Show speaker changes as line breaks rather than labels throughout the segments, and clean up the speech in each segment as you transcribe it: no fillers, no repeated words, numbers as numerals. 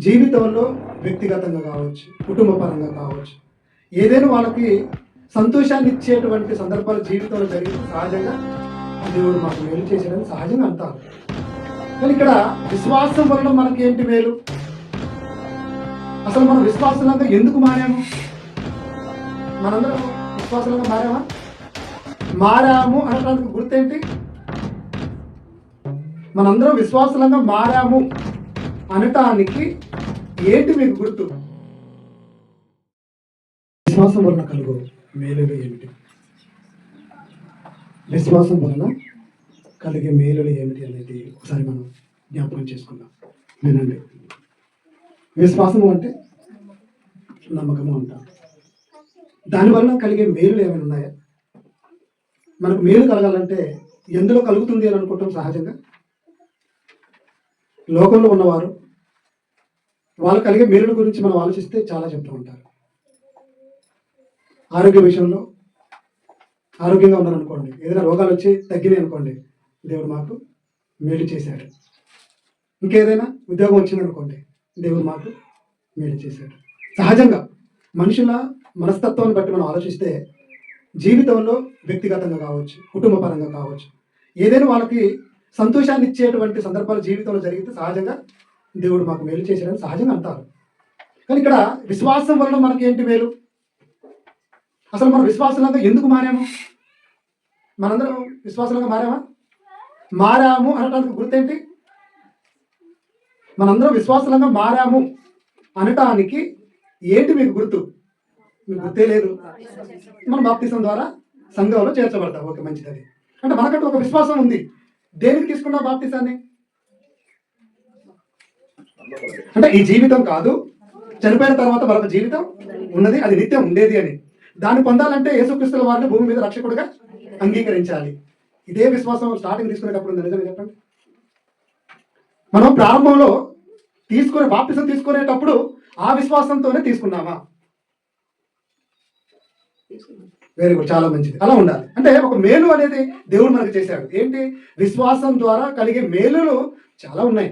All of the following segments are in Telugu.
జీవితంలో వ్యక్తిగతంగా కావచ్చు, కుటుంబ పరంగా కావచ్చు, ఏదైనా వాళ్ళకి సంతోషాన్ని ఇచ్చేటువంటి సందర్భాలు జీవితంలో జరిగితే సహజంగా దేవుడు మాకు మేలు చేశాడని సహజంగా అంటారు. కానీ ఇక్కడ విశ్వాసం వలన మనకి ఏంటి మేలు? అసలు మనం విశ్వాసంగా ఎందుకు మారాము? మనందరం విశ్వాసంగా మారాము అనడానికి గుర్తేంటి? మనందరం విశ్వాసంగా మారాము అనటానికి ఏంటి మీకు గుర్తు? విశ్వాసం వలన కలుగు మేలులు ఏమిటి? విశ్వాసం వలన కలిగే మేలులు ఏమిటి అనేది ఒకసారి మనం జ్ఞాపకం చేసుకుందాం. వినండి. విశ్వాసము అంటే నమ్మకము అంటాం. దానివల్ల కలిగే మేలులు ఏమైనా ఉన్నాయా? మనకు మేలు కలగాలంటే ఎందులో కలుగుతుంది అని అనుకుంటాం సహజంగా. లోకంలో ఉన్నవారు వాళ్ళు కలిగే మేలుల గురించి మనం ఆలోచిస్తే చాలా చెప్తూ ఉంటారు. ఆరోగ్య విషయంలో ఆరోగ్యంగా ఉన్నారనుకోండి, ఏదైనా రోగాలు వచ్చి తగ్గినాయి అనుకోండి, దేవుడు మాకు మేలు చేశాడు. ఇంకేదైనా ఉద్యోగం వచ్చిందనుకోండి, దేవుడు మాకు మేలు చేశాడు. సహజంగా మనుషుల మనస్తత్వాన్ని బట్టి మనం ఆలోచిస్తే జీవితంలో వ్యక్తిగతంగా కావచ్చు, కుటుంబ పరంగా కావచ్చు, ఏదైనా వాళ్ళకి సంతోషాన్ని ఇచ్చేటువంటి సందర్భాలు జీవితంలో జరిగితే సహజంగా దేవుడు మాకు మేలు చేశాడని సహజంగా అంటారు. కానీ ఇక్కడ విశ్వాసం వలన మనకి ఏంటి మేలు? అసలు మనం విశ్వాసంగా ఎందుకు మారాము? మనందరం విశ్వాసంగా మారాము అనటానికి గుర్తేంటి? మనందరం విశ్వాసంగా మారాము అనటానికి ఏంటి మీకు గుర్తు? మీకు గుర్తే లేదు. మనం బాప్తిసం ద్వారా సంఘంలో చేర్చబడతాం. ఓకే, మంచిది. అది అంటే మనకంటూ ఒక విశ్వాసం ఉంది. దేనికి తీసుకున్నాం బాప్తిసాన్ని? అంటే ఈ జీవితం కాదు, చనిపోయిన తర్వాత మరొక జీవితం ఉన్నది, అది నిత్యం ఉండేది అని. దాన్ని పొందాలంటే యేసుక్రీస్తుల వారిని భూమి మీద రక్షకుడిగా అంగీకరించాలి. ఇదే విశ్వాసం స్టార్టింగ్ తీసుకునేటప్పుడు ఉంది. నిజంగా చెప్పండి, మనం ప్రారంభంలో బాప్తిసం తీసుకునేటప్పుడు ఆ విశ్వాసంతోనే తీసుకున్నామా? వెరీ గుడ్, చాలా మంచిది. అలా ఉండాలి. అంటే ఒక మేలు అనేది దేవుడు మనకు చేశాడు. ఏంటి? విశ్వాసం ద్వారా కలిగే మేలులు చాలా ఉన్నాయి.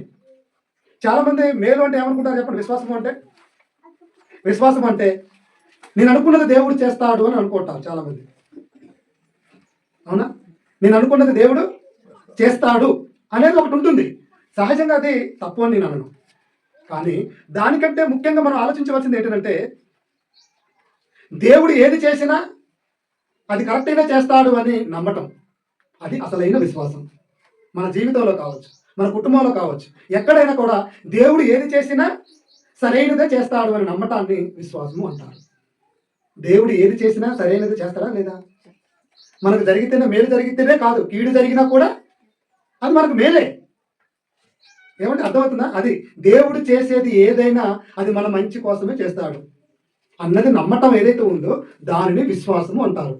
చాలా మంది మేలు అంటే ఏమనుకుంటారు చెప్పండి? విశ్వాసం అంటే నేను అనుకున్నది దేవుడు చేస్తాడు అని అనుకుంటారు చాలా మంది. అవునా? నేను అనుకున్నది దేవుడు చేస్తాడు అనేది ఒకటి ఉంటుంది. సహజంగా అది తప్పు అని నేను అనను. కానీ దానికంటే ముఖ్యంగా మనం ఆలోచించవలసింది ఏంటంటే, దేవుడు ఏది చేసినా అది కరెక్ట్గా చేస్తాడు అని నమ్మటం. అది అసలైన విశ్వాసం. మన జీవితంలో కావచ్చు, మన కుటుంబంలో కావచ్చు, ఎక్కడైనా కూడా దేవుడు ఏది చేసినా సరైనదే చేస్తాడు అని నమ్మటాన్ని విశ్వాసము అంటారు. దేవుడు ఏది చేసినా సరైనది చేస్తాడా లేదా? మనకు జరిగితేనే మేలు, జరిగితేనే కాదు, కీడు జరిగినా కూడా అది మనకు మేలే. ఏమంటే అర్థమవుతుందా? అది దేవుడు చేసేది ఏదైనా అది మన మంచి కోసమే చేస్తాడు అన్నది నమ్మటం ఏదైతే ఉందో దానిని విశ్వాసము అంటారు.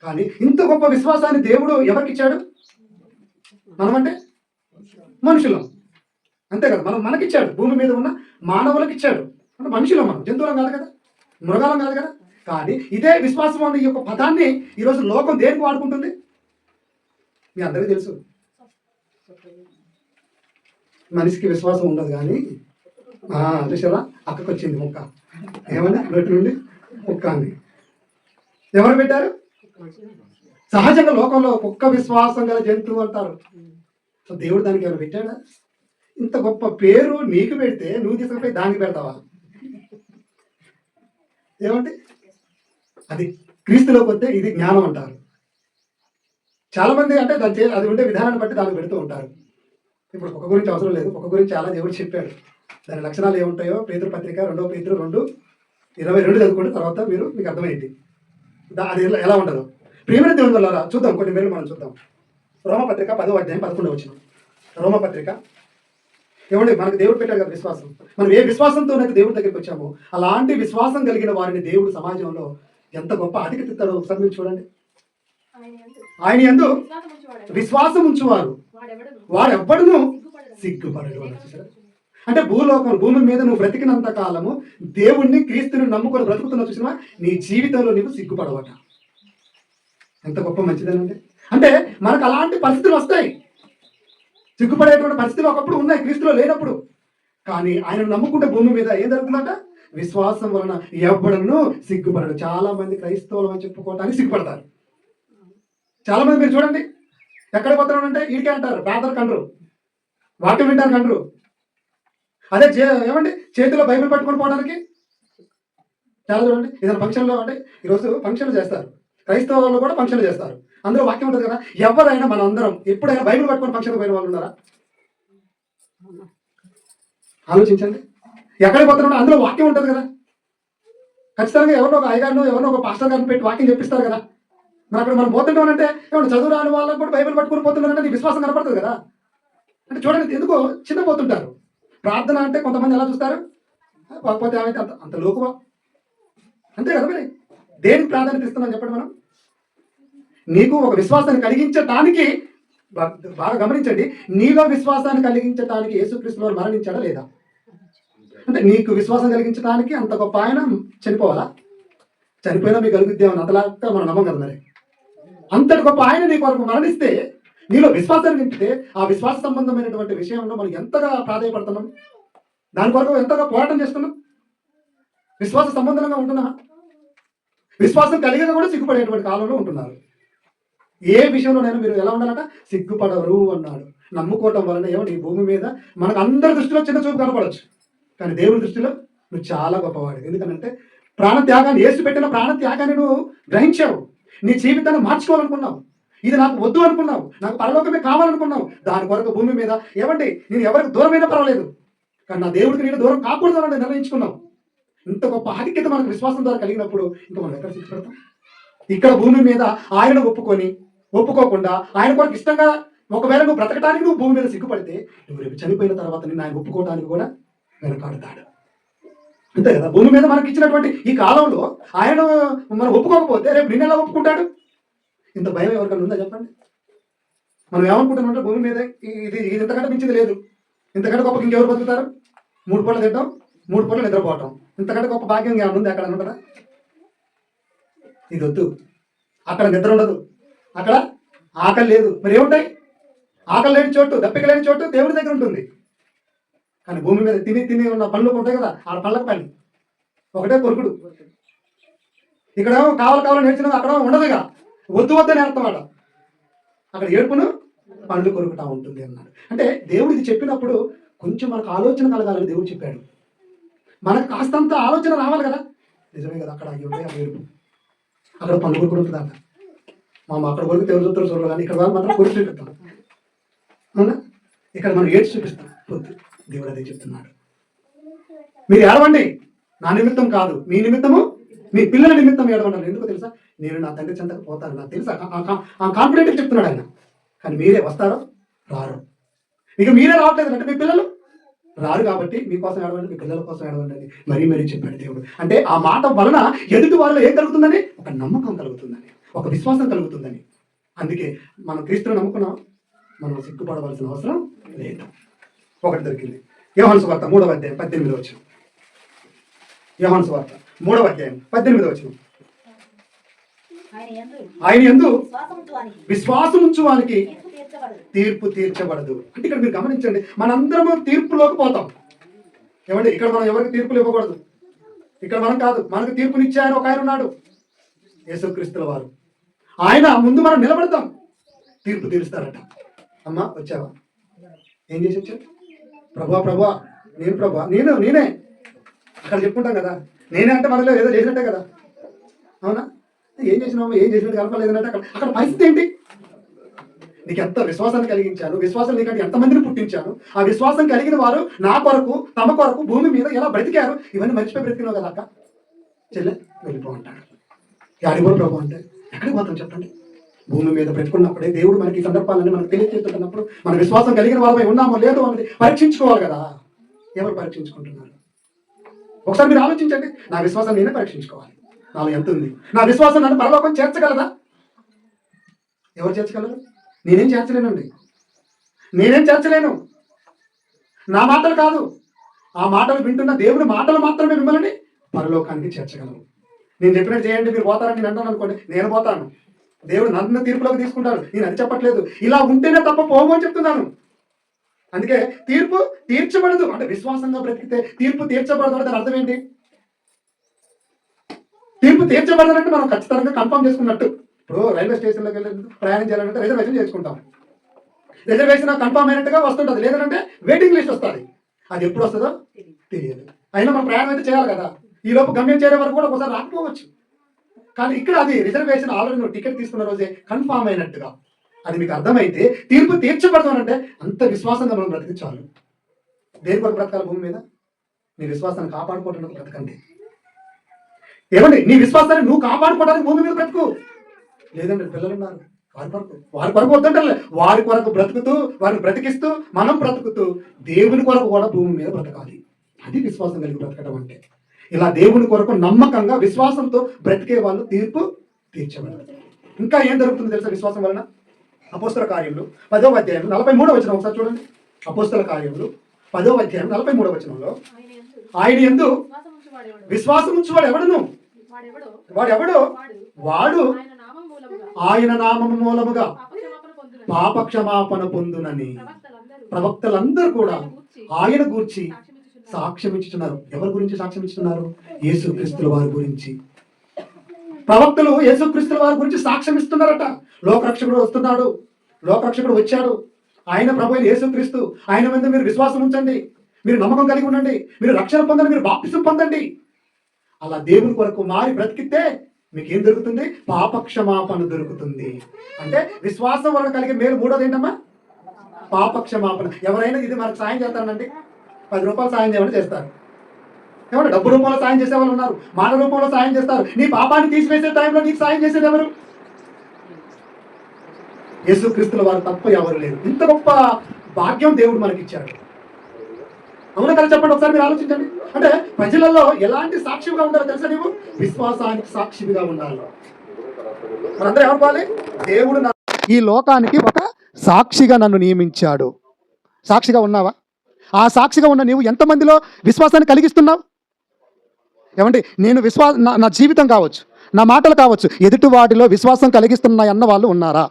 కానీ ఇంత గొప్ప విశ్వాసాన్ని దేవుడు ఎవరికి ఇచ్చాడు? మనమంటే మనుషులం, అంతే కదా. మనకిచ్చాడు. భూమి మీద ఉన్న మానవులకు ఇచ్చాడు. అంటే మనుషులం, మనం జంతువులం కాదు కదా, మృగాలం కాదు కదా. కానీ ఇదే విశ్వాసం అనే ఈ యొక్క పదాన్ని ఈరోజు లోకం దేనికి వాడుకుంటుంది? మీ అందరికీ తెలుసు. మనిషికి విశ్వాసం ఉండదు. కానీ చూసారా, అక్కకు వచ్చింది ముక్క. ఏమన్నా నోటి నుండి కుక్క అని ఎవరు పెట్టారు? సహజంగా లోకంలో కుక్క విశ్వాసం గల జంతువు అంటారు. సో దేవుడు దానికి ఏమైనా పెట్టాడా? ఇంత గొప్ప పేరు నీకు పెడితే నువ్వు తీసుకుపోయి దానికి పెడతావా? ఏమంటే అది క్రీస్తులోకి వస్తే ఇది జ్ఞానం అంటారు. చాలా మంది అంటే అది ఉండే విధానాన్ని బట్టి దానికి పెడుతూ ఉంటారు. ఇప్పుడు కుక్క గురించి అవసరం లేదు, కుక్క గురించి చాలా దేవుడు చెప్పాడు. దాని లక్షణాలు ఏముంటాయో పేతురు పత్రిక 2 Pétero 2:22 చదువుకోండి. తర్వాత మీకు అర్థమైంది అది ఎలా ఉండదు. ప్రియమైన దేవుని వల్ల చూద్దాం, కొన్ని వేలు మనం చూద్దాం. రోమపత్రిక 10:11. రోమపత్రిక. ఏమండి, మనకు దేవుడు పెట్టాడు కదా విశ్వాసం. మనం ఏ విశ్వాసంతోనైతే దేవుడి దగ్గరికి వచ్చామో అలాంటి విశ్వాసం కలిగిన వారిని దేవుడు సమాజంలో ఎంత గొప్ప అధికతిస్తాడో ఒకసారి మీరు చూడండి. ఆయన యందు విశ్వాసం ఉంచువారు వాడెవ్వడును సిగ్గుపడడు. అంటే భూమి మీద నువ్వు బ్రతికినంత కాలము దేవుణ్ణి, క్రీస్తుని నమ్ముకొని బ్రతుకుతున్నా చూసినా నీ జీవితంలో నీకు సిగ్గుపడవట. ఎంత గొప్ప మంచిదేనండి. అంటే మనకు అలాంటి పరిస్థితులు వస్తాయి. సిగ్గుపడేటువంటి పరిస్థితులు ఒకప్పుడు ఉన్నాయి క్రీస్తులో లేనప్పుడు. కానీ ఆయన నమ్ముకుంటే భూమి మీద ఏం జరుగుతుందంట? విశ్వాసం వలన ఎవ్వడను సిగ్గుపడడు. చాలా మంది క్రైస్తవులు అని చెప్పుకోవటానికి సిగ్గుపడతారు. చాలా మంది మీరు చూడండి, ఎక్కడ పోతున్నాడు అంటే ఈడికే అంటారు, ప్రార్థన కండ్రు, వాక్యం వింటారు కండ్రు. అదే ఏమండి చేతిలో బైబిల్ పట్టుకొని పోవడానికి చాలా చూడండి. ఏదైనా ఫంక్షన్లో అంటే ఈరోజు ఫంక్షన్లు చేస్తారు, క్రైస్తవులు కూడా ఫంక్షన్లు చేస్తారు, అందులో వాక్యం ఉంటుంది కదా. ఎవరైనా మన అందరం ఎప్పుడైనా బైబిల్ పట్టుకొని ఫంక్షన్కి పోయిన వాళ్ళు ఉన్నారా? ఆలోచించండి. ఎక్కడికి పోతున్నాడో అందులో వాక్యం ఉంటుంది కదా. ఖచ్చితంగా ఎవరినో ఒక అయ్యగారినో ఎవరినో ఒక పాస్టర్ గారిని పెట్టి వాక్యం చెప్పిస్తారు కదా. మరి అక్కడ మనం పోతుంటామంటే ఏమన్నా చదువు రాని వాళ్ళని కూడా బైబిల్ పట్టుకుని పోతున్నారంటే నీ విశ్వాసం కనపడుతుంది కదా. అంటే చూడండి ఎందుకో చిన్న పోతుంటారు. ప్రార్థన అంటే కొంతమంది ఎలా చూస్తారు, కాకపోతే ఏమైతే అంత అంత లోకువా, అంతే కదా. మరి దేనికి ప్రాధాన్యత ఇస్తున్నాం చెప్పండి మనం? నీకు ఒక విశ్వాసాన్ని కలిగించటానికి, బాగా గమనించండి, నీలో విశ్వాసాన్ని కలిగించటానికి యేసుక్రీస్తు వారు మరణించాడా లేదా? అంటే నీకు విశ్వాసం కలిగించడానికి అంత గొప్ప ఆయన చనిపోవాలా? చనిపోయినా మీకు కలుగుద్దేమని అంతలాగా మనం నమ్మం కదా. మరి అంతటి గొప్ప ఆయన నీ కొరకు మరణిస్తే నీలో విశ్వాసాన్ని నింపితే ఆ విశ్వాస సంబంధమైనటువంటి విషయంలో మనం ఎంతగా ప్రాధాన్యపడుతున్నాం, దాని కొరకు ఎంతగా పోరాటం చేస్తున్నాం, విశ్వాస సంబంధంగా ఉంటున్నామా? విశ్వాసం కలిగిన కూడా సిగ్గుపడేటువంటి కాలంలో ఉంటున్నారు. ఏ విషయంలోనైనా మీరు ఎలా ఉండాలంట? సిగ్గుపడరు అన్నాడు. నమ్ముకోవటం వలన ఏమంటే ఈ భూమి మీద మనకు అందరి దృష్టిలో చిన్న చూపు కనపడవచ్చు, కానీ దేవుడి దృష్టిలో నువ్వు చాలా గొప్పవాడు. ఎందుకంటే ప్రాణత్యాగాన్ని, యేసు పెట్టిన ప్రాణత్యాగాన్ని నువ్వు గ్రహించావు. నీ జీవితాన్ని మార్చుకోవాలనుకున్నావు, ఇది నాకు వద్దు అనుకున్నావు, నాకు పరలోకమే కావాలనుకున్నావు. దాని కొరకు భూమి మీద ఏమంటే నేను ఎవరికి దూరమైనా పర్వాలేదు, కానీ నా దేవుడికి నేను దూరం కాకూడదు అని నిర్ణయించుకున్నావు. ఇంత గొప్ప ఆధిక్యత మనకు విశ్వాసం ద్వారా కలిగినప్పుడు ఇంకా మనం ఎక్కడ సిగ్గుపడతాం? ఇక్కడ భూమి మీద ఆయన ఒప్పుకోకుండా ఆయన కొరకు ఇష్టంగా ఒకవేళ నువ్వు బ్రతకడానికి నువ్వు భూమి మీద సిగ్గుపడితే నువ్వు రేపు చనిపోయిన తర్వాత నేను ఆయన ఒప్పుకోవడానికి కూడా వెనకాడుతాడు. అంతే కదా. భూమి మీద మనకి ఇచ్చినటువంటి ఈ కాలంలో ఆయన మనం ఒప్పుకోకపోతే రేపు నిన్న ఎలా ఒప్పుకుంటాడు? ఇంత భయం ఎవరికైనా ఉందా చెప్పండి? మనం ఏమనుకుంటామంటే భూమి మీద ఇది ఇంతకంటే మించింది లేదు, ఇంతకంటే గొప్ప ఇంకెవరు బతుకుతారు? 3 పూటలు తింటాం, 3 పూటలు నిద్రపోవటం, ఇంతకంటే గొప్ప భాగ్యం ఏమైనా ఉంది అక్కడ ఉంటుందా? ఇది వద్దు. అక్కడ నిద్ర ఉండదు, అక్కడ ఆకలి లేదు. మరి ఏముంటాయి? ఆకలి లేని చోటు, దప్పిక లేని చోటు దేవుడి దగ్గర ఉంటుంది. కానీ భూమి మీద తిని ఉన్న పనులు ఉంటాయి కదా, ఆ పళ్ళకి పని ఒకటే కొరుకుడు. ఇక్కడ కావాలని నేర్చిన అక్కడ ఉండదుగా, వద్దు నేర్తామాట. అక్కడ ఏడుపును పండ్లు కొరుకుతా ఉంటుంది అన్నాడు. అంటే దేవుడు ఇది చెప్పినప్పుడు కొంచెం మనకు ఆలోచన కలగాలని దేవుడు చెప్పాడు. మనకు కాస్తంత ఆలోచన రావాలి కదా. నిజమే కదా, అక్కడ అవి ఉంటాయి, ఆ ఏడుపు, అక్కడ పండ్లు కొరుకుడు ఉంటుంది అంట. అక్కడ కొరికి ఎవరు చూస్తారు చూడాలి, కానీ ఇక్కడ వాళ్ళు మాత్రం కొరికి చూపిస్తాం. అవునా? ఇక్కడ మనం ఏడ్చి చూపిస్తాం. వద్దు, దేవుడు అదే చెప్తున్నాడు. మీరు ఏడవండి, నా నిమిత్తం కాదు, మీ నిమిత్తము, మీ పిల్లల నిమిత్తం ఏడవండి. ఎందుకు తెలుసా? నేను నా తండ్రి చెంతకు పోతాను, నాకు తెలుసా. ఆ కాన్ఫిడెంట్గా చెప్తున్నాడు ఆయన. కానీ మీరే వస్తారో రారు. ఇక మీరే రావట్లేదు అంటే మీ పిల్లలు రారు, కాబట్టి మీకోసం ఏడవండి, మీ పిల్లల కోసం ఏడవండి అని మరీ చెప్పాడు దేవుడు. అంటే ఆ మాట వలన ఎదుటి వాళ్ళలో ఏం కలుగుతుందని? ఒక నమ్మకం కలుగుతుందని, ఒక విశ్వాసం కలుగుతుందని. అందుకే మనం క్రీస్తును నమ్ముకున్నాం, మనం సిగ్గుపడవలసిన అవసరం లేదు. ఒకటి దొరికింది. యోహాను సువార్త 3వ అధ్యాయం 18వ వచనం. యోహాను సువార్త 3వ అధ్యాయం 18వ వచనం. ఆయన యందు విశ్వాసం ఉంచువానికి తీర్పు తీర్చబడదు. అంటే ఇక్కడ మీరు గమనించండి, మనందరము తీర్పులోకి పోతాం. ఏమండి, ఇక్కడ మనం ఎవరికి తీర్పులు ఇవ్వకూడదు. ఇక్కడ మనం కాదు, మనకు తీర్పునిచ్చే ఆయన ఒక ఆయన ఉన్నాడు, యేసుక్రీస్తుల వారు. ఆయన ముందు మనం నిలబడతాం, తీర్పు తీరుస్తారట. అమ్మా వచ్చావా? ఏం చేసి వచ్చావు? ప్రభా నేనే అక్కడ చెప్పుకుంటాం కదా. నేనే అంటే మనలో ఏదో చేసినట్టే కదా. అవునా? ఏం చేసినావు? ఏం చేసినట్టు కలపలేదంటే అక్కడ పరిస్థితి ఏంటి? నీకు ఎంత విశ్వాసాన్ని కలిగించాను, విశ్వాసం నీకంటే ఎంతమందిని పుట్టించాను, ఆ విశ్వాసం కలిగిన వారు నా కొరకు, తమ కొరకు భూమి మీద ఎలా బ్రతికారు, ఇవన్నీ మర్చిపోయి బ్రతికినావు కదా అక్క. చెల్లె వెళ్ళిపో అంటాడు. యాడిపో ప్రభు అంటే ఎక్కడికి పోతాం చెప్పండి? భూమి మీద బ్రతుకున్నప్పుడే దేవుడు మనకి ఈ సందర్భాలన్నీ మనకు తెలియజేస్తున్నప్పుడు మన విశ్వాసం కలిగిన వాళ్ళపై ఉన్నామో లేదో అనేది పరీక్షించుకోవాలి కదా. ఎవరు పరీక్షించుకుంటున్నారు? ఒకసారి మీరు ఆలోచించండి. నా విశ్వాసం నేనే పరీక్షించుకోవాలి. నాలో ఎంత ఉంది? నా విశ్వాసం నన్ను పరలోకం చేర్చగలదా? ఎవరు చేర్చగలరు? నేనేం చేర్చలేనండి. నేనేం చేర్చలేను. నా మాటలు కాదు, ఆ మాటలు వింటున్న దేవుడి మాటలు మాత్రమే మిమ్మల్ని పరలోకానికి చేర్చగలవు. నేను చెప్పినట్టు చేయండి, మీరు పోతారని నేను అంటాను అనుకోండి, నేను పోతాను. దేవుడు నన్ను తీర్పులోకి తీసుకుంటాడు. నేను అది చెప్పట్లేదు. ఇలా ఉంటేనే తప్ప పోము అని చెప్తున్నాను. అందుకే తీర్పు తీర్చబడదు అంటే విశ్వాసంగా బ్రతికితే తీర్పు తీర్చబడదు అంటే దాని అర్థం ఏంటి? తీర్పు తీర్చబడదంటే మనం ఖచ్చితంగా కన్ఫర్మ్ చేసుకున్నట్టు. ఇప్పుడు రైల్వే స్టేషన్లోకి వెళ్ళి ప్రయాణం చేయాలంటే రిజర్వేషన్ చేసుకుంటాం. రిజర్వేషన్ కన్ఫర్మ్ అయినట్టుగా వస్తుంటుంది, లేదంటే వెయిటింగ్ లిస్ట్ వస్తుంది. అది ఎప్పుడు వస్తుందో తెలియదు. అయినా మనం ప్రయాణం అయితే చేయాలి కదా. ఈ లోపు గమ్యం చేయడం వరకు కూడా ఒకసారి రాకపోవచ్చు. కానీ ఇక్కడ అది రిజర్వేషన్ ఆల్రెడీ నువ్వు టికెట్ తీసుకున్న రోజే కన్ఫామ్ అయినట్టుగా. అది మీకు అర్థమైతే తీర్పు తీర్చబడతానంటే అంత విశ్వాసంగా మనం బ్రతికి చాలు. దేని కొరకు బ్రతకాలి భూమి మీద? నీ విశ్వాసాన్ని కాపాడుకోవడానికి బ్రతకండి. ఏమండి, నీ విశ్వాసాన్ని నువ్వు కాపాడుకోవడానికి భూమి మీద బ్రతుకు. లేదండి పిల్లలు ఉన్నారు, వారి కొరకు వద్దంటే వారి కొరకు బ్రతుకుతూ వారిని బ్రతికిస్తూ మనం బ్రతుకుతూ దేవుని కొరకు కూడా భూమి మీద బ్రతకాలి. అది విశ్వాసం కలిగి బ్రతకడం అంటే. ఇలా దేవుని కొరకు నమ్మకంగా విశ్వాసంతో బ్రతికే వాళ్ళు తీర్పు తీర్చబడరు. ఇంకా ఏం జరుగుతుందో తెలుసా విశ్వాసం వలన? అపోస్తల కార్యములు 10వ అధ్యాయం 43వ వచనం ఒకసారి చూడండి. అపోస్తల కార్యములు 10వ అధ్యాయం 43వ వచనంలో, ఆయన యందు విశ్వాసం ఉంచువాడు ఎవడును వాడెవడో వాడు ఆయన నామము మూలముగా పాపక్షమాపణ పొందునని ప్రవక్తలందరూ కూడా ఆయన గూర్చి సాక్ష్యం ఇచ్చుతున్నారు. ఎవరి గురించి సాక్ష్యం ఇస్తున్నారు? యేసుక్రీస్తుల వారి గురించి. ప్రవక్తలు యేసుక్రీస్తుల వారి గురించి సాక్ష్యం ఇస్తున్నారట. లోకరక్షకుడు వస్తున్నాడు, లోకరక్షకుడు వచ్చాడు, ఆయన ప్రభు అయిన యేసుక్రీస్తు, ఆయన మీద మీరు విశ్వాసం ఉంచండి, మీరు నమ్మకం కలిగి ఉండండి, మీరు రక్షణ పొందండి, మీరు బాప్తిసం పొందండి. అలా దేవుని కొరకు మారి బ్రతికితే మీకు ఏం దొరుకుతుంది? పాపక్షమాపణ దొరుకుతుంది. అంటే విశ్వాసం వలన కలిగే మేలు మూడోది ఏంటమ్మా? పాపక్షమాపణ. ఎవరైనా ఇది మనకు సాయం చేస్తానండి, 10 రూపాయలు సాయం చేయమని చేస్తారు. ఏమంటే డబ్బు రూపంలో సాయం చేసే వాళ్ళు ఉన్నారు, మాట రూపంలో సాయం చేస్తారు. నీ పాపాన్ని తీసివేసే టైంలో నీకు సాయం చేసేది ఎవరు? యేసుక్రీస్తుల వారు తప్ప ఎవరు లేరు. ఇంత గొప్ప భాగ్యం దేవుడు మనకి ఇచ్చాడు. అవునా కదా? చెప్పండి ఒకసారి, మీరు ఆలోచించండి. అంటే ప్రజలలో ఎలాంటి సాక్షిగా ఉండాలో తెలుసా? నీవు విశ్వాసానికి సాక్షిగా ఉండాలి. మనందరూ ఏమనుకోవాలి? దేవుడు ఈ లోకానికి ఒక సాక్షిగా నన్ను నియమించాడు. సాక్షిగా ఉన్నావా? ఆ సాక్షిగా ఉన్న నీవు ఎంతమందిలో విశ్వాసాన్ని కలిగిస్తున్నావు? ఏమంటే నేను నా జీవితం కావచ్చు, నా మాటలు కావచ్చు, ఎదుటి వాటిలో విశ్వాసం కలిగిస్తున్నాయి అన్న వాళ్ళు ఉన్నారా?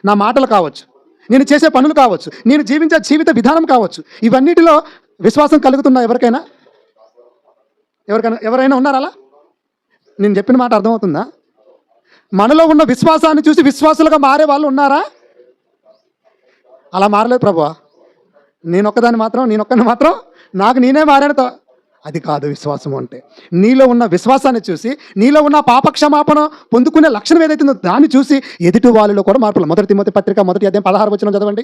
నా మాటలు కావచ్చు, నేను చేసే పనులు కావచ్చు, నేను జీవించే జీవిత విధానం కావచ్చు, ఇవన్నిటిలో విశ్వాసం కలుగుతున్నా ఎవరికైనా? ఎవరైనా ఉన్నారా అలా? నేను చెప్పిన మాట అర్థమవుతుందా? మనలో ఉన్న విశ్వాసాన్ని చూసి విశ్వాసులుగా మారే వాళ్ళు ఉన్నారా? అలా మారలేదు ప్రభువా, నేనొక్కదాన్ని మాత్రం నాకు నేనే మారాను. అది కాదు విశ్వాసం అంటే. నీలో ఉన్న విశ్వాసాన్ని చూసి, నీలో ఉన్న పాపక్షమాపణ పొందుకునే లక్షణం ఏదైతుందో దాన్ని చూసి ఎదుటి వాళ్ళలో కూడా మార్పులు. 1 తిమోతి పత్రిక 1వ అధ్యాయం 16వ వచనం చదవండి.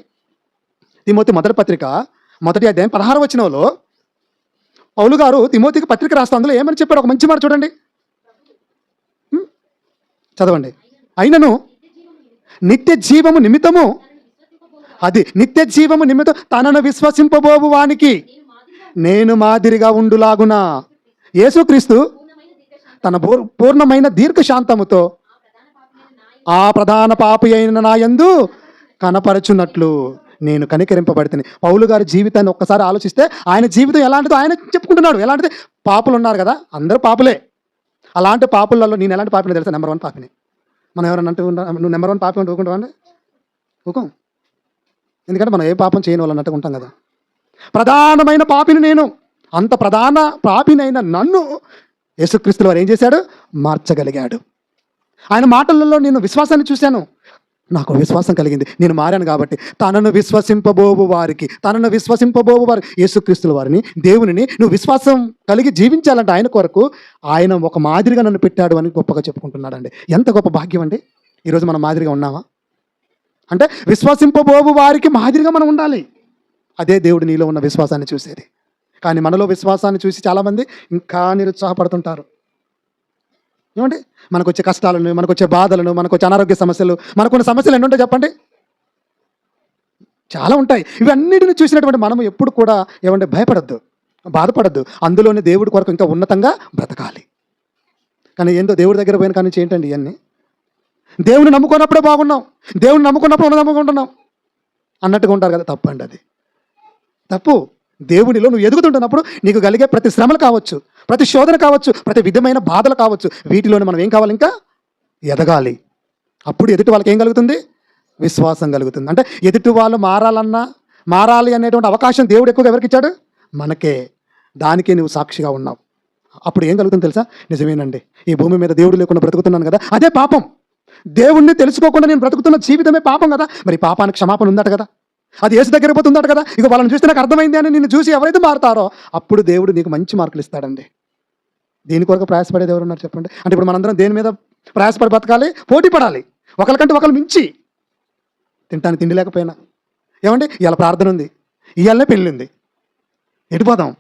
తిమోతి మొదటి పత్రిక 1వ అధ్యాయం 16వ వచనంలో పౌలు గారు తిమోతికి పత్రిక రాస్తా. అందులో ఏమని చెప్పాడు? ఒక మంచి మాట చూడండి, చదవండి. అయినను నిత్య జీవము నిమిత్తము, అది నిత్య జీవము నిమిత్తం తనను విశ్వసింపబోవు వానికి నేను మాదిరిగా ఉండులాగున యేసుక్రీస్తు తన పూర్ణమైన దీర్ఘశాంతముతో ఆ ప్రధాన పాపి అయిన నా యందు కనపరచున్నట్లు నేను కనికరింపబడితేనే. పౌలు గారి జీవితాన్ని ఒక్కసారి ఆలోచిస్తే ఆయన జీవితం ఎలాంటిదో ఆయన చెప్పుకుంటున్నాడు. ఎలాంటిది? పాపులు ఉన్నారు కదా, అందరూ పాపులే. అలాంటి పాపులలో నేను ఎలాంటి పాపిని తెలుసా? నెంబర్ 1 పాపిని. మనం ఎవరైనా అంటూ నువ్వు నెంబర్ 1 పాపి అంటే ఊరుకుంటావా అండి? ఊకం. ఎందుకంటే మనం ఏ పాపం చేయని వాళ్ళు అన్నట్టుగా ఉంటాం కదా. ప్రధానమైన పాపిని నేను. అంత ప్రధాన పాపినైన నన్ను యేసుక్రీస్తుల వారు ఏం చేశాడు? మార్చగలిగాడు. ఆయన మాటలలో నేను విశ్వాసాన్ని చూశాను, నాకు విశ్వాసం కలిగింది, నేను మారాను. కాబట్టి తనను విశ్వసింపబోవు వారికి యేసుక్రీస్తుల వారిని, దేవునిని నువ్వు విశ్వాసం కలిగి జీవించాలంటే ఆయన కొరకు ఆయన ఒక మాదిరిగా నన్ను పెట్టాడు అని గొప్పగా చెప్పుకుంటున్నాడండి. ఎంత గొప్ప భాగ్యం అండి. ఈరోజు మనం మాదిరిగా ఉన్నామా? అంటే విశ్వసింపబోవు వారికి మాదిరిగా మనం ఉండాలి. అదే దేవుడు నీలో ఉన్న విశ్వాసాన్ని చూసేది. కానీ మనలో విశ్వాసాన్ని చూసి చాలామంది ఇంకా నిరుత్సాహపడుతుంటారు. ఏమంటే మనకు వచ్చే కష్టాలను, మనకు వచ్చే బాధలను, మనకు వచ్చే అనారోగ్య సమస్యలు, మనకున్న సమస్యలు ఎన్ని ఉంటాయి చెప్పండి? చాలా ఉంటాయి. ఇవన్నిటిని చూసినటువంటి మనము ఎప్పుడు కూడా ఏమంటే భయపడద్దు, బాధపడద్దు. అందులోనే దేవుడి కొరకు ఇంకా ఉన్నతంగా బ్రతకాలి. కానీ ఏందో దేవుడి దగ్గర పోయిన కానీ ఏంటండి ఇవన్నీ? దేవుని నమ్ముకున్నప్పుడే బాగున్నాం, దేవుని నమ్ముకున్నప్పుడు నమ్ముకుంటున్నాం అన్నట్టుగా ఉంటారు కదా. తప్పండి, అది తప్పు. దేవునిలో నువ్వు ఎదుగుతుంటున్నప్పుడు నీకు కలిగే ప్రతి శ్రమలు కావచ్చు, ప్రతి శోధన కావచ్చు, ప్రతి విధమైన బాధలు కావచ్చు, వీటిలోనే మనం ఏం కావాలి? ఇంకా ఎదగాలి. అప్పుడు ఎదుటి వాళ్ళకి ఏం కలుగుతుంది? విశ్వాసం కలుగుతుంది. అంటే ఎదుటి వాళ్ళు మారాలి అనేటువంటి అవకాశం దేవుడు ఎక్కువగా ఎవరికి ఇచ్చాడు? మనకే. దానికే నువ్వు సాక్షిగా ఉన్నావు. అప్పుడు ఏం కలుగుతుంది తెలుసా? నిజమేనండి, ఈ భూమి మీద దేవుడు లేకుండా బ్రతుకుతున్నాను కదా, అదే పాపం. దేవుణ్ణి తెలుసుకోకుండా నేను బ్రతుకుతున్న జీవితమే పాపం కదా. మరి పాపానికి క్షమాపణ ఉందట కదా, అది యేసు దగ్గర పోతుందట కదా. ఇక వాళ్ళని చూస్తే నాకు అర్థమైంది అని నిన్ను చూసి ఎవరైతే మారుతారో అప్పుడు దేవుడు నీకు మంచి మార్కులు ఇస్తాడండి. దీని కొరకు ప్రయాసపడేది ఎవరు ఉన్నారు చెప్పండి? అంటే ఇప్పుడు మనందరం దేని మీద ప్రయాసపడి బతకాలి? పోటీ పడాలి, ఒకరికంటే ఒకరు మించి. తింటానికి తిండి లేకపోయినా ఏమండి, ఇవాళ ప్రార్థన ఉంది, ఇవాళనే పెళ్ళి ఉంది, ఎటుపోదాం?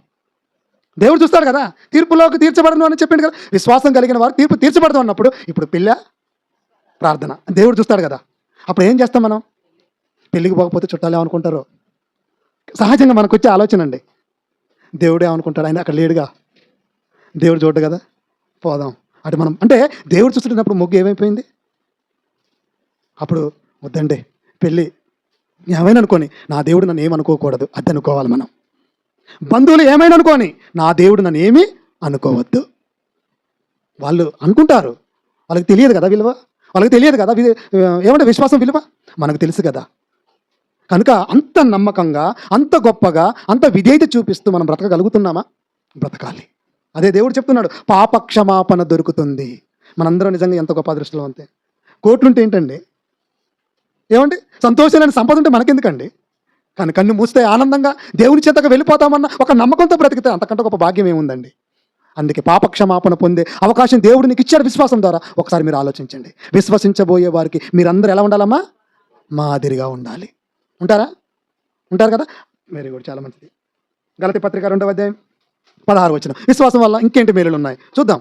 దేవుడు చూస్తాడు కదా. తీర్పులోకి తీర్చబడను అని చెప్పిండు కదా. విశ్వాసం కలిగిన వారు తీర్పు తీర్చబడదు అన్నప్పుడు ఇప్పుడు పెళ్ళ ప్రార్థన దేవుడు చూస్తాడు కదా. అప్పుడు ఏం చేస్తాం మనం? పెళ్ళికి పోకపోతే చుట్టాలు ఏమనుకుంటారో సహజంగా మనకు వచ్చే ఆలోచన అండి. దేవుడు ఏమనుకుంటాడు? ఆయన అక్కడ లేడుగా, దేవుడు చూడు కదా, పోదాం. అటు మనం అంటే దేవుడు చూస్తున్నప్పుడు మొగ్గు ఏమైపోయింది? అప్పుడు వద్దండి పెళ్ళి ఏమైనా అనుకోని నా దేవుడు నన్ను ఏమనుకోకూడదు, అది అనుకోవాలి మనం. బంధువులు ఏమైనా అనుకోని నా దేవుడు నన్ను ఏమీ అనుకోవద్దు. వాళ్ళు అనుకుంటారు, వాళ్ళకి తెలియదు కదా విలువ, వాళ్ళకి తెలియదు కదా ఏమంటే విశ్వాసం విలువ మనకు తెలుసు కదా. కనుక అంత నమ్మకంగా, అంత గొప్పగా, అంత విధేయత చూపిస్తూ మనం బ్రతకగలుగుతున్నామా? బ్రతకాలి. అదే దేవుడు చెప్తున్నాడు, పాప క్షమాపణ దొరుకుతుంది. మనందరం నిజంగా ఎంత గొప్ప అదృష్టం అంతే. కోట్లుంటే ఏంటండి, ఏమండి సంతోషాలని సంపద ఉంటే మనకెందుకండి? కానీ కన్ను మూస్తే ఆనందంగా దేవుని చేతగా వెళ్ళిపోతామన్న ఒక నమ్మకంతో బ్రతికితే అంతకంటే గొప్ప భాగ్యం ఏముందండి? అందుకే పాప క్షమాపణ పొందే అవకాశం దేవుడు నీకు ఇచ్చాడు విశ్వాసం ద్వారా. ఒకసారి మీరు ఆలోచించండి. విశ్వసించబోయే వారికి మీరందరూ ఎలా ఉండాలమ్మా? మాదిరిగా ఉండాలి. ఉంటారు కదా. వెరీ గుడ్, చాలా మంచిది. గలతీ పత్రిక 2వ అధ్యాయం 16వ వచనం. విశ్వాసం వల్ల ఇంకేంటి మేలులు ఉన్నాయి చూద్దాం.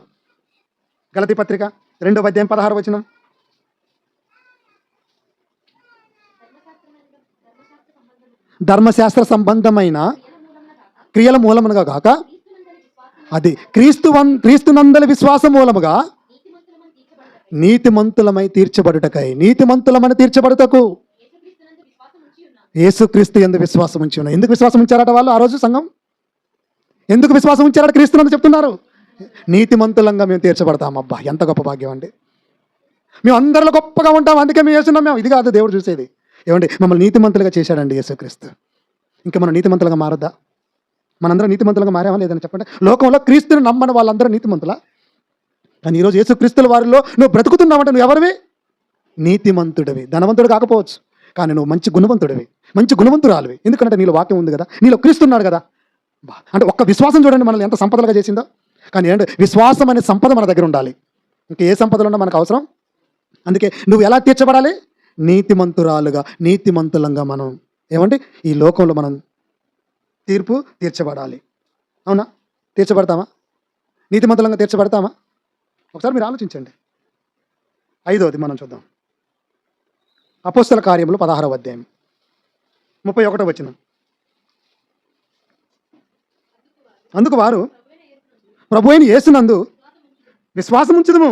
గలతీ పత్రిక 2వ అధ్యాయం 16వ వచనం. ధర్మశాస్త్ర సంబంధమైన క్రియల మూలముగా కాక అది క్రీస్తునందలి విశ్వాసం మూలముగా నీతిమంతులమై తీర్చబడుటకై. నీతిమంతులమని తీర్చబడుటకు యేసుక్రీస్తు యందు విశ్వాసం ఉంచి ఉన్నాయి. ఎందుకు విశ్వాసం ఉంచారట వాళ్ళు ఆ రోజు సంఘం? ఎందుకు విశ్వాసం ఉంచారట? క్రీస్తునందు చెప్తున్నారు, నీతిమంతులంగా మేము తీర్చబడతాం. అబ్బా ఎంత గొప్ప భాగ్యం అండి. మేము అందరిలో గొప్పగా ఉంటాం, అందుకే మేము చేస్తున్నాం. మేము ఇది కాదు దేవుడు చూసేది. ఏమండి మమ్మల్ని నీతిమంతులుగా చేశాడండి యేసుక్రీస్తు. ఇంకా మనం నీతిమంతులుగా మారద్దా? మనందరం నీతిమంతులుగా మారామా లేదని చెప్పండి. లోకంలో క్రీస్తుని నమ్మని వాళ్ళందరూ నీతిమంతులా? కానీ ఈరోజు యేసుక్రీస్తుల వారిలో నువ్వు బ్రతుకుతున్నావంటే నువ్వు ఎవరివి? నీతిమంతుడివి. ధనవంతుడు కాకపోవచ్చు, కానీ నువ్వు మంచి గుణవంతుడివి, మంచి గుణవంతురాలివి. ఎందుకంటే నీలో వాక్యం ఉంది కదా, నీలో క్రీస్తున్నాడు కదా. అంటే ఒక్క విశ్వాసం చూడండి మనల్ని ఎంత సంపదలుగా చేసిందో. కానీ ఏంటంటే విశ్వాసం అనే సంపద మన దగ్గర ఉండాలి. ఇంకా ఏ సంపదలు ఉన్నా మనకు అవసరం. అందుకే నువ్వు ఎలా తీర్చబడాలి? నీతిమంతురాలుగా, నీతిమంతులంగా మనం ఏమంటే ఈ లోకంలో మనం తీర్పు తీర్చబడాలి. అవునా? తీర్చబడతామా? నీతిమంతులంగా తీర్చబడతామా? ఒకసారి మీరు ఆలోచించండి. 5వది మనం చూద్దాం. అపోస్తల కార్యములు 16వ అధ్యాయం 31వ వచనం. అందుకు వారు ప్రభువైన యేసునందు విశ్వాసం ఉంచుదుము,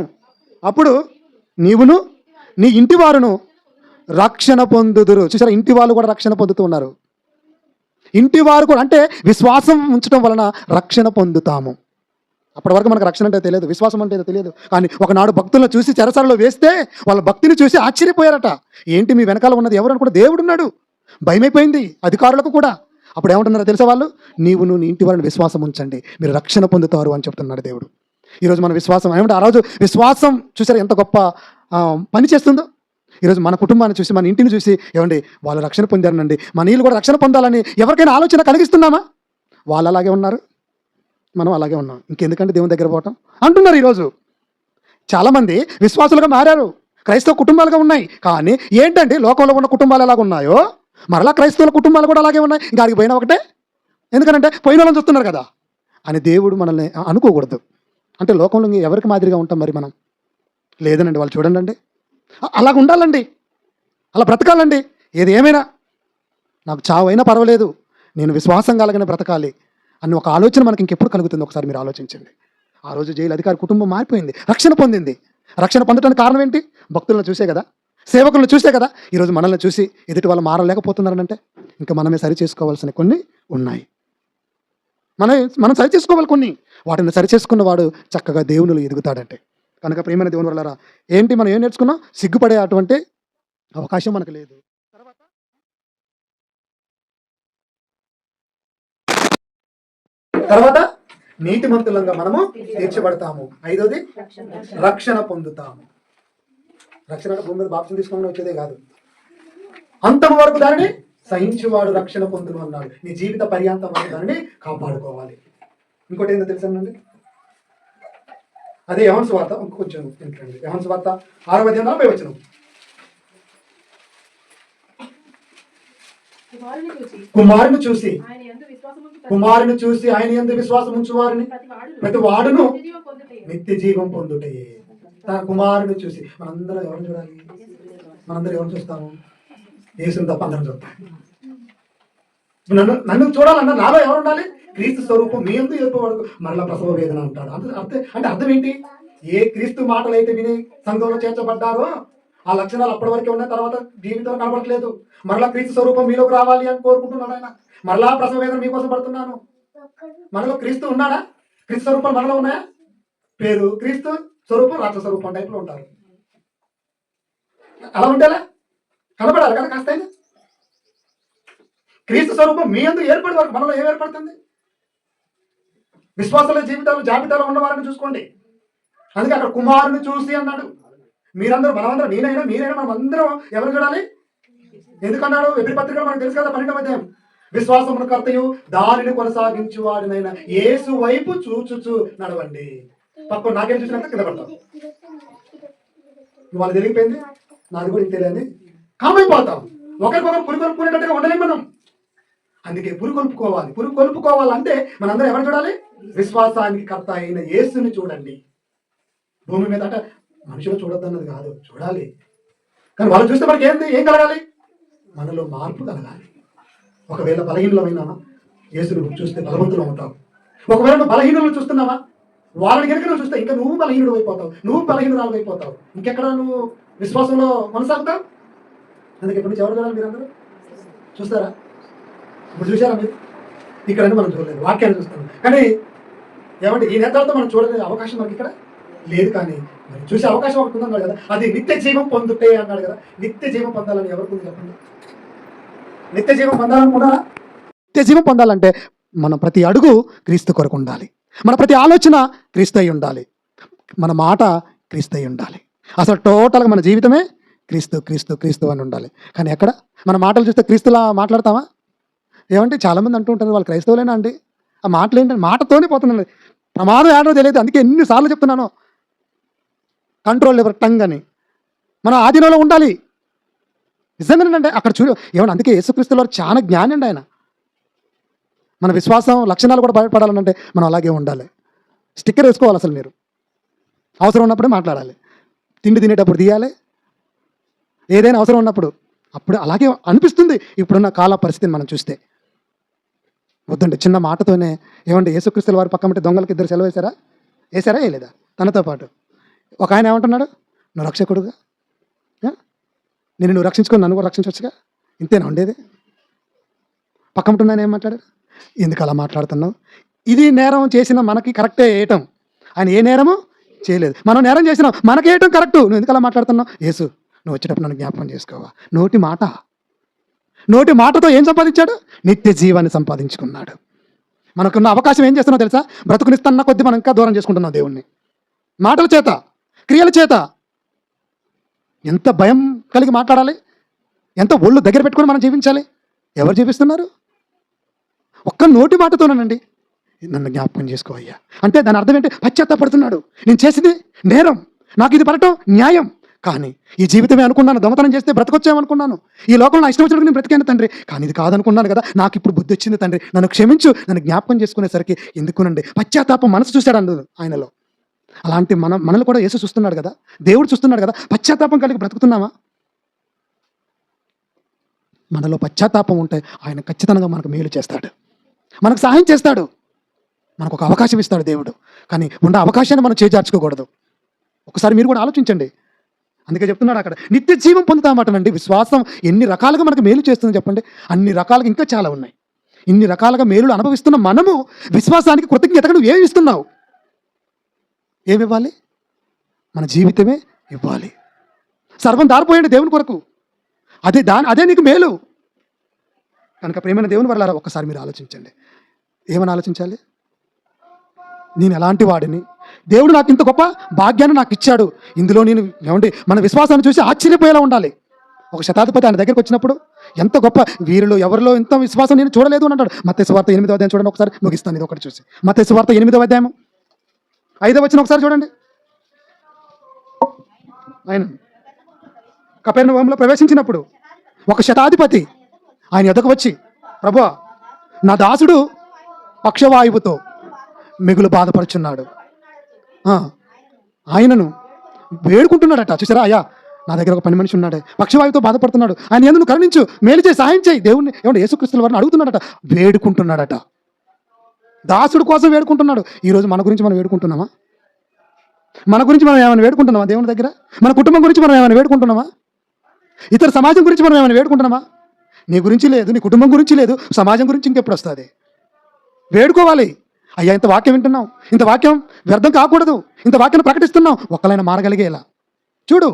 అప్పుడు నీవును నీ ఇంటి వారును రక్షణ పొందుదురు. చూసారా, ఇంటి వాళ్ళు కూడా రక్షణ పొందుతూ ఉన్నారు. ఇంటి వారు కూడా అంటే విశ్వాసం ఉంచడం వలన రక్షణ పొందుతాము. అప్పటి వరకు మనకు రక్షణ అంటే తెలియదు, విశ్వాసం అంటే తెలియదు. కానీ ఒకనాడు భక్తులను చూసి చెరసాలలో వేస్తే వాళ్ళ భక్తిని చూసి ఆశ్చర్యపోయారట. ఏంటి మీ వెనకాల ఉన్నది ఎవరు అనుకుంటే దేవుడు ఉన్నాడు. భయమైపోయింది అధికారులకు కూడా. అప్పుడు ఏమంటున్నారో తెలుసా వాళ్ళు? నీవును నీ ఇంటి వారిని విశ్వాసం ఉంచండి, మీరు రక్షణ పొందుతారు అని చెప్తున్నాడు దేవుడు. ఈరోజు మన విశ్వాసం ఏమంటే ఆ రోజు విశ్వాసం చూసారు ఎంత గొప్ప పని చేస్తుందో. ఈరోజు మన కుటుంబాన్ని చూసి, మన ఇంటిని చూసి ఏమండి వాళ్ళు రక్షణ పొందారనండి, మన ఇల్లు కూడా రక్షణ పొందాలని ఎవరికైనా ఆలోచన కలిగిస్తున్నామా? వాళ్ళు అలాగే ఉన్నారు, మనం అలాగే ఉన్నాం. ఇంకెందుకంటే దేవుని దగ్గర పోవటం అంటున్నారు. ఈరోజు చాలామంది విశ్వాసులుగా మారారు, క్రైస్తవ కుటుంబాలుగా ఉన్నాయి. కానీ ఏంటంటే లోకంలో ఉన్న కుటుంబాలు ఎలాగ ఉన్నాయో మరలా క్రైస్తవుల కుటుంబాలు కూడా అలాగే ఉన్నాయి. ఇంకా ఆడికి పోయినా ఒకటే. ఎందుకంటే పోయిన వాళ్ళని చూస్తున్నారు కదా అని దేవుడు మనల్ని అనుకోకూడదు. అంటే లోకంలో ఎవరికి మాదిరిగా ఉంటాం మరి మనం? లేదనండి, వాళ్ళు చూడండి అండి, అలాగ ఉండాలండి, అలా బ్రతకాలండి. ఏది ఏమైనా నాకు చావు అయినా పర్వాలేదు, నేను విశ్వాసం కలిగిన బ్రతకాలి అని ఒక ఆలోచన మనకి ఇంకెప్పుడు కలుగుతుంది? ఒకసారి మీరు ఆలోచించండి. ఆ రోజు జైలు అధికారి కుటుంబం మారిపోయింది, రక్షణ పొందింది. రక్షణ పొందడానికి కారణం ఏంటి? భక్తులను చూసే కదా, సేవకులను చూసే కదా. ఈరోజు మనల్ని చూసి ఎదుటి వాళ్ళు మారలేకపోతున్నారంటే ఇంకా మనమే సరి చేసుకోవాల్సిన కొన్ని ఉన్నాయి. మనం సరి చేసుకోవాలి కొన్ని. వాటిని సరి చేసుకున్నవాడు చక్కగా దేవునిలో ఎదుగుతాడంటే. కనుక ప్రియమైన దేవుని వల్లరా ఏంటి మనం ఏం నేర్చుకున్నాం? సిగ్గుపడే అటువంటి అవకాశం మనకు లేదు. తర్వాత నీతిమంతులంగా మనము తీర్చబడతాము. 5వది రక్షణ పొందుతాము. రక్షణ భూమి మీద బాప్తిసం తీసుకోమని వచ్చేదే కాదు, అంతం వరకు దానిని సహించువాడు రక్షణ పొందును అన్నాడు. నీ జీవిత పర్యాంతం వరకు దానిని కాపాడుకోవాలి. ఇంకోటి ఏంటో తెలుసానండి, అదే యోహాను సువార్త కొంచెం ఏంటండి, యోహాను సువార్త 6:40 కుమారుని చూసి ఆయన యందు విశ్వాసం ఉంచు వారిని ప్రతి వాడును నిత్య జీవం పొందుటే. తన కుమారుని చూసి మనందరం ఎవరిని చూడాలి? మనందరం ఎవరిని చూస్తాము? యేసుని తప్ప అందరం చూస్తాం. నన్ను చూడాలన్నా నాలో ఎవరు ఉండాలి? క్రీస్తు స్వరూపం మీ యందు ఏర్పడు మరలా ప్రసవ వేదన అంటాడు. అర్థం ఏంటి? ఏ క్రీస్తు మాటలు అయితే విని సంఘంలో చేర్చబడ్డారో ఆ లక్షణాలు అప్పటి వరకే ఉన్నాయి, తర్వాత జీవితంలో కనబడట్లేదు. మరలా క్రీస్తు స్వరూపం మీలోకి రావాలి అని కోరుకుంటున్నాడు ఆయన. మరలా ప్రసవ వేదన మీకోసం పడుతున్నాను. మనలో క్రీస్తు ఉన్నాడా? క్రీస్తు స్వరూపం మనలో ఉన్నాయా? పేరు క్రీస్తు స్వరూపం రాక్ష స్వరూపం టైప్లో ఉంటారు. అలా ఉంటేలా కనబడాలి కదా కాస్త. క్రీస్తు స్వరూపం మీ అందు ఏర్పడే వరకు మనలో ఏం ఏర్పడుతుంది? విశ్వాసాల జాబితాలో ఉన్న వారిని చూసుకోండి. అందుకే అక్కడ కుమారుని చూసి అన్నాడు. మీరందరూ మనమందరం, మీరైనా మనం అందరం ఎవరు చూడాలి? ఎందుకన్నాడు? ఎబ్రీ పత్రికలో మనకు తెలుసు కదా, 12వ అధ్యాయం. విశ్వాసమును కర్తయు దానిని కొనసాగించు వాడినైనా యేసు వైపు చూచుచు నడవండి. పక్కన నాకేం చూసినాక కింద పడతాం. వాళ్ళు తెలిగిపోయింది, నాది కూడా తెలియదు, కామైపోతాం. ఒకరికొకరు పురుకొల్పుకునేటట్టుగా ఉండలేం మనం. అందుకే పురుకొల్పుకోవాలంటే మనందరం ఎవరు చూడాలి? విశ్వాసానికి కర్త అయిన యేసుని చూడండి. భూమి మీద అంటే మనుషులు చూడొద్దన్నది కాదు, చూడాలి. కానీ వాళ్ళు చూస్తే మనకి ఏం కలగాలి? మనలో మార్పు కలగాలి. ఒకవేళ బలహీనులమైనా యేసును చూస్తే బలవంతులు అవుతావు. ఒకవేళ నువ్వు బలహీనులను చూస్తున్నావా, వాళ్ళని కనుక నువ్వు చూస్తే ఇంకా నువ్వు బలహీనుడు అయిపోతావు, నువ్వు బలహీనురాలు అయిపోతావు. ఇంకెక్కడ నువ్వు విశ్వాసంలో కొనసాగుతావు? అందుకే ఇప్పటి నుంచి ఎవరు చూడాలి? మీరందరూ చూస్తారా? ఇప్పుడు చూసారా మీరు? ఇక్కడ మనం చూడలేదు, వాక్యాన్ని చూస్తాం. కానీ ఏమంటే ఈ నేతలతో మనం చూడలేదు, అవకాశం మనకి ఇక్కడ లేదు. కానీ మరి చూసే అవకాశం ఒకటి ఉందన్నాడు కదా, అది నిత్య జీవం పొందుతే అన్నాడు కదా. నిత్య జీవం పొందాలని ఎవరికి ఉంది చెప్పండి? నిత్య జీవం పొందాలనుకున్నారా? నిత్య జీవం పొందాలంటే మన ప్రతి అడుగు క్రీస్తు కొరకు ఉండాలి, మన ప్రతి ఆలోచన క్రీస్తు అయి ఉండాలి, మన మాట క్రీస్తు అయి ఉండాలి. అసలు టోటల్గా మన జీవితమే క్రీస్తు క్రీస్తు క్రీస్తు అని ఉండాలి. కానీ ఎక్కడ మన మాటలు చూస్తే క్రీస్తులా మాట్లాడతామా? ఏమంటే చాలామంది అంటూ ఉంటారు, వాళ్ళు క్రైస్తవులేనా అండి? ఆ మాటలు ఏంటంటే మాటతోనే పోతుందండి. ప్రమాదం ఏడో తెలియదు. అందుకే ఎన్నిసార్లు చెప్తున్నాను, కంట్రోల్ ఎవర్ టంగ్ అని. మనం ఆధీనంలో ఉండాలి. నిజంగానండి. అక్కడ ఏమన్నా అందుకే యేసుక్రీస్తు వారు చాలా జ్ఞాని అండి ఆయన. మన విశ్వాసం లక్షణాలు కూడా బయటపడాలంటే మనం అలాగే ఉండాలి. స్టిక్కర్ వేసుకోవాలి. అసలు మీరు అవసరం ఉన్నప్పుడే మాట్లాడాలి, తిండి తినేటప్పుడు తీయాలి, ఏదైనా అవసరం ఉన్నప్పుడు. అప్పుడు అలాగే అనిపిస్తుంది ఇప్పుడున్న కాల పరిస్థితిని మనం చూస్తే. వద్దండి, చిన్న మాటతోనే ఏమంటే యేసుక్రీస్తు వారి పక్కన దొంగలకి 2 సెలవు వేసారా వేయలేదా? తనతో పాటు ఒక ఆయన ఏమంటున్నాడు, నువ్వు రక్షకుడుగా, నువ్వు రక్షించుకొని నన్ను కూడా రక్షించవచ్చుగా. ఇంతేనా ఉండేది? పక్కన ఏం మాట్లాడాడు? ఎందుకు అలా మాట్లాడుతున్నావు? ఇది నేరం చేసిన మనకి కరెక్టే వేయటం. ఆయన ఏ నేరము చేయలేదు, మనం నేరం చేసినాం, మనకి వేయటం కరెక్టు. నువ్వు ఎందుకు అలా మాట్లాడుతున్నావు? యేసు నువ్వు వచ్చేటప్పుడు నన్ను జ్ఞాపకం చేసుకోవా. నోటి మాటతో ఏం సంపాదించాడు? నిత్య జీవాన్ని సంపాదించుకున్నాడు. మనకున్న అవకాశం ఏం చేస్తున్నావు తెలుసా? బ్రతుకునిస్తున్న కొద్దీ మనం ఇంకా దూరం చేసుకుంటున్నాం దేవుణ్ణి. మాటల చేత, క్రియల చేత. ఎంత భయం కలిగి మాట్లాడాలి, ఎంత ఒళ్ళు దగ్గర పెట్టుకొని మనం జీవించాలి. ఎవరు జీవిస్తున్నారు? ఒక్క నోటి మాటతోనండి నన్ను జ్ఞాపకం చేసుకోవయ్యా అంటే దాని అర్థం ఏంటి? పశ్చాత్తాపడుతున్నాడు. నేను చేసింది నేరం, నాకు ఇది పడటం న్యాయం. కానీ ఈ జీవితమే అనుకున్నాను, దొంగతనం చేస్తే బ్రతకొచ్చామనుకున్నాను, ఈ లోకంలో నా ఇష్టం వచ్చినట్టు నేను బ్రతికాను తండ్రి. కానీ ఇది కాదనుకున్నాను కదా, నాకు ఇప్పుడు బుద్ధి వచ్చింది తండ్రి, నన్ను క్షమించు. నన్ను జ్ఞాపకం చేసుకునేసరికి ఎందుకునండి పశ్చాత్తాపం మనసు చూశాడు అందు ఆయనలో. అలాంటి మనల్ని కూడా యేసు చూస్తున్నాడు కదా, దేవుడు చూస్తున్నాడు కదా. పశ్చాత్తాపం కలిగి బ్రతుకుతున్నామా? మనలో పశ్చాత్తాపం ఉంటే ఆయన ఖచ్చితంగా మనకు మేలు చేస్తాడు, మనకు సహాయం చేస్తాడు, మనకు ఒక అవకాశం ఇస్తాడు దేవుడు. కానీ ఉన్న అవకాశాన్ని మనం చేజార్చుకోకూడదు. ఒకసారి మీరు కూడా ఆలోచించండి. అందుకే చెప్తున్నాడు అక్కడ నిత్య జీవం పొందుతామటండి. విశ్వాసం ఎన్ని రకాలుగా మనకు మేలు చేస్తుంది చెప్పండి. అన్ని రకాలుగా ఇంకా చాలా ఉన్నాయి. ఇన్ని రకాలుగా మేలులు అనుభవిస్తున్న మనము విశ్వాసానికి కృతజ్ఞతగా నువ్వు ఏమి ఇస్తున్నావు? ఏమివ్వాలి? మన జీవితమే ఇవ్వాలి. సర్వం దారిపోయండి దేవుని కొరకు. అదే నీకు మేలు. కనుక ప్రేమైన దేవుని వల్ల ఒక్కసారి మీరు ఆలోచించండి. ఏమని ఆలోచించాలి? నేను ఎలాంటి వాడిని, దేవుడు నాకు ఇంత గొప్ప భాగ్యాన్ని నాకు ఇచ్చాడు. ఇందులో నేను ఏమండి మన విశ్వాసాన్ని చూసి ఆశ్చర్యపోయేలా ఉండాలి. ఒక శతాధిపతి ఆయన దగ్గరికి వచ్చినప్పుడు ఎంత గొప్ప వీరులు, ఎవరిలో ఇంత విశ్వాసం నేను చూడలేదు అని అంటాడు. మత్తయి సువార్త 8వ అధ్యాయం చూడండి ఒకసారి, ముగిస్తాను ఇది ఒకటి చూసి. మత్తయి సువార్త 8వ అధ్యాయం 5వ వచనం ఒకసారి చూడండి. ఆయన కపెర్నహూములో ప్రవేశించినప్పుడు ఒక శతాధిపతి ఆయన ఎదుకు వచ్చి, ప్రభువా, నా దాసుడు పక్షవాయువుతో మిగులు బాధపడుచున్నాడు, ఆయనను వేడుకుంటున్నాడట. చూసారా, అయ్యా నా దగ్గర ఒక పని మనిషి ఉన్నాడే, పక్షవాయువుతో బాధపడుతున్నాడు, ఆయన ఎందుకు కరుణించు, మేలు చేయి, సహాయం చేయి, దేవుణ్ణి ఏమంటే యేసుక్రీస్తుల వారిని అడుగుతున్నాడట, వేడుకుంటున్నాడట. దాసుడు కోసం వేడుకుంటున్నాడు. ఈరోజు మన గురించి మనం వేడుకుంటున్నామా? మన గురించి మనం ఏమైనా వేడుకుంటున్నామా దేవుని దగ్గర? మన కుటుంబం గురించి మనం ఏమైనా వేడుకుంటున్నామా? ఇతర సమాజం గురించి మనం ఏమైనా వేడుకుంటున్నామా? నీ గురించి లేదు, నీ కుటుంబం గురించి లేదు, సమాజం గురించి ఇంకెప్పుడు వస్తుంది? వేడుకోవాలి. అయ్యా ఇంత వాక్యం వింటున్నాం, ఇంత వాక్యం వ్యర్థం కాకూడదు, ఇంత వాక్యం ప్రకటిస్తున్నాం, ఒక్కలైనా మారగలిగేలా చూడు.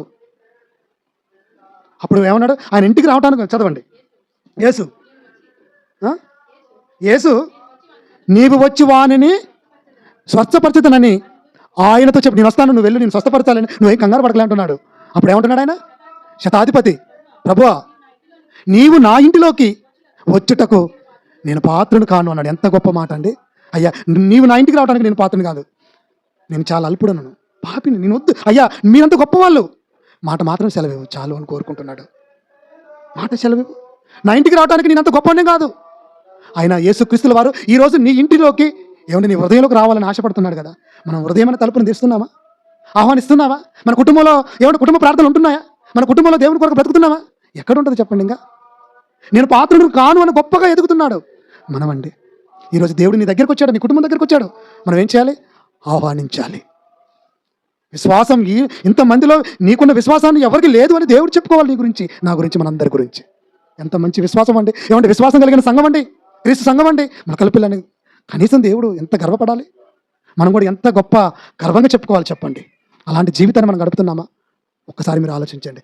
అప్పుడు ఏమన్నాడు? ఆయన ఇంటికి రావడానికి చదవండి. యేసు నీవు వచ్చి వానిని స్వస్థపరచుతానని ఆయనతో చెప్పి, నేను వస్తాను, నువ్వు వెళ్ళి నేను స్వస్థపరచాలని, నువ్వేం కంగారు పడకలే అంటున్నాడు. అప్పుడు ఏమంటున్నాడు ఆయన? శతాధిపతి, ప్రభువా, నీవు నా ఇంటిలోకి వచ్చుటకు నేను పాత్రను కాను అన్నాడు. ఎంత గొప్ప మాట అండి! అయ్యా నీవు నా ఇంటికి రావడానికి నేను పాత్రను కాదు, నేను చాలా అల్పుడను, పాపిని, నేను వద్దు. అయ్యా మీరంత గొప్పవాళ్ళు, మాట మాత్రం సెలవు చాలు అని కోరుకుంటున్నాడు. మాట సెలవు, నా ఇంటికి రావడానికి నేను అంత గొప్పనే కాదు. ఆయన యేసుక్రీస్తుల వారు ఈరోజు నీ ఇంటిలోకి ఏమంటే నీ హృదయంలోకి రావాలని ఆశపడుతున్నాడు కదా. మనం హృదయమైన తలుపును తీస్తున్నామా? ఆహ్వానిస్తున్నావా? మన కుటుంబంలో ఏమంటే కుటుంబ ప్రార్థనలు ఉంటున్నాయా? మన కుటుంబంలో దేవుని కొరకు బ్రతుకుతున్నావా? ఎక్కడ ఉంటుంది చెప్పండి? ఇంకా నేను పాత్రను కాను అని గొప్పగా ఎదుగుతున్నాడు. మనమండి ఈరోజు దేవుడు నీ దగ్గరికి వచ్చాడు, నీ కుటుంబం దగ్గరికి వచ్చాడు, మనం ఏం చేయాలి? ఆహ్వానించాలి. విశ్వాసం ఇంతమందిలో నీకున్న విశ్వాసాన్ని ఎవరికి లేదు అని దేవుడు చెప్పుకోవాలి. నీ గురించి, నా గురించి, మనందరి గురించి. ఎంత మంచి విశ్వాసం అండి! ఏమంటే విశ్వాసం కలిగిన సంఘం అండి, క్రీస్తు సంఘం అండి, మన కలుపులని. కనీసం దేవుడు ఎంత గర్వపడాలి, మనం కూడా ఎంత గొప్ప గర్వంగా చెప్పుకోవాలి చెప్పండి. అలాంటి జీవితాన్ని మనం గడుపుతున్నామా? ఒక్కసారి మీరు ఆలోచించండి.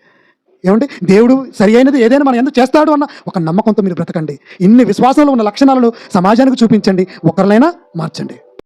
ఏమంటే దేవుడు సరి అయినది ఏదైనా మనం ఎందుకు చేస్తాడు అన్న ఒక నమ్మకంతో మీరు బ్రతకండి. ఇన్ని విశ్వాసంలో ఉన్న లక్షణాలను సమాజానికి చూపించండి, ఒకరినైనా మార్చండి.